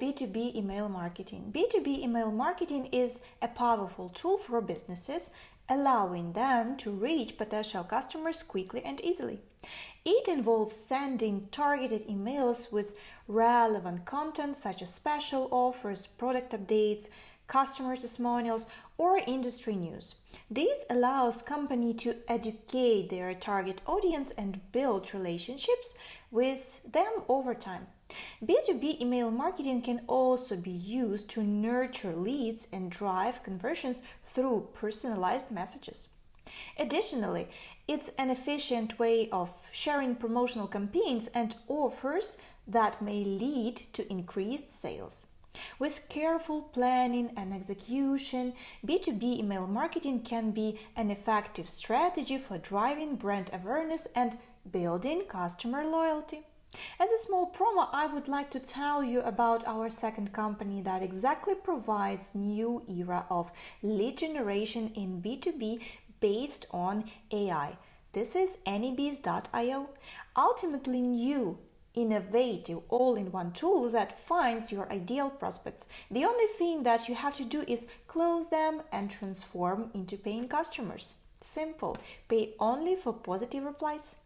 B2B email marketing? B2B email marketing is a powerful tool for businesses, allowing them to reach potential customers quickly and easily. It involves sending targeted emails with relevant content such as special offers, product updates, customer testimonials, or industry news. This allows companies to educate their target audience and build relationships with them over time. B2B email marketing can also be used to nurture leads and drive conversions through personalized messages. Additionally, it's an efficient way of sharing promotional campaigns and offers that may lead to increased sales. With careful planning and execution, B2B email marketing can be an effective strategy for driving brand awareness and building customer loyalty. As a small promo, I would like to tell you about our second company that exactly provides new era of lead generation in B2B based on AI. This is anybees.io. Ultimately new, innovative, all-in-one tool that finds your ideal prospects. The only thing that you have to do is close them and transform into paying customers. Simple. Pay only for positive replies.